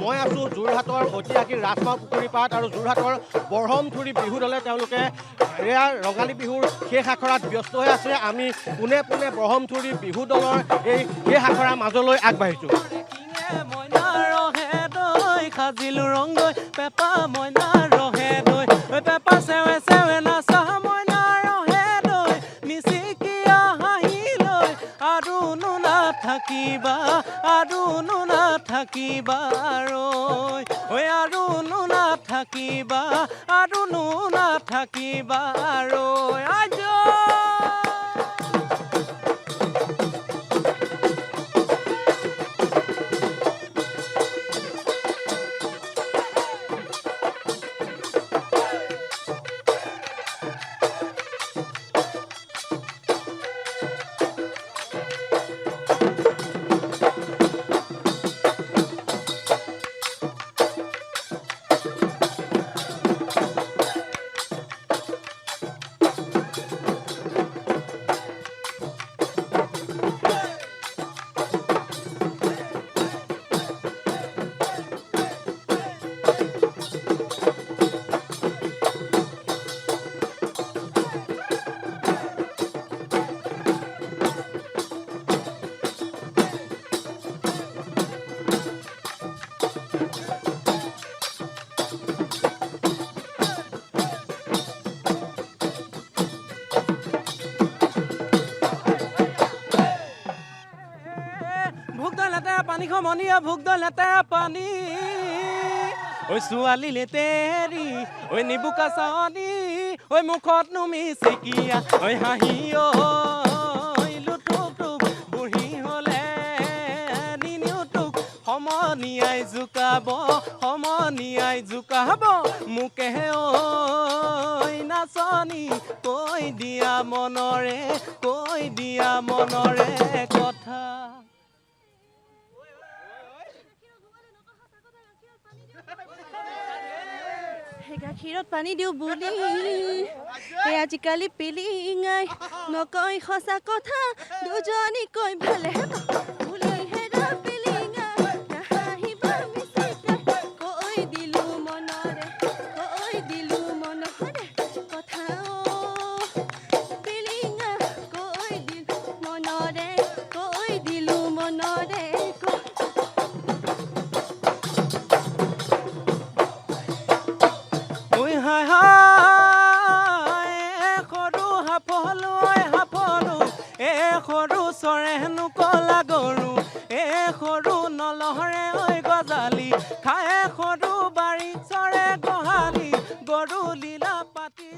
মই আছোঁ যোৰহাটৰ ঐতিহাসিক ৰাজমাও পুখুৰী পাৰত আৰু যোৰহাটৰ বৰহমথুৰি বিহু দলে তেওঁলোকে এয়া ৰঙালী বিহুৰ শেষ আখৰাত ব্যস্ত হৈ আছে। আমি পোনে পোনে বৰহমথুৰি বিহু দলৰ এই শেষ আখৰাৰ মাজলৈ আগবাঢ়িছোঁ। খাজিলো ৰংগৈ পেপা মইনা ৰহে দৈ পেপা চেৱে চেৱে নাচা মইনা ৰহে দৈ মিচিকিয়া হাঁহি লৈ আৰু নুনা থাকিবা ৰৈ আৰু নুনা থাকিবা ৰৈ আজ পানী খমনীয়া ভোগ দলতে পানী ঐ ছোৱালী লেতেৰি ঐ নিবুকা চাৱনী ঐ মুখত নুমি চিকিয়া ঐ হাঁহি ঐ লুটুক টুক বুঢ়ী হলে নিনিউটুক সমনীয়াই জোকাব মোকেহে ঐ নাচনী কৈ দিয়া মনৰে কথা। গাখীৰত পানী দিওঁ বুলি আজিকালি পিলিঙাই নকয় সঁচা কথা দুজনী কৈ ভালে সৰু চৰেনো কলা গৰু সৰু নলহৰে ঐ গজালি খাই সৰু বাৰী চৰে গোহালি গৰু লীলা পাতি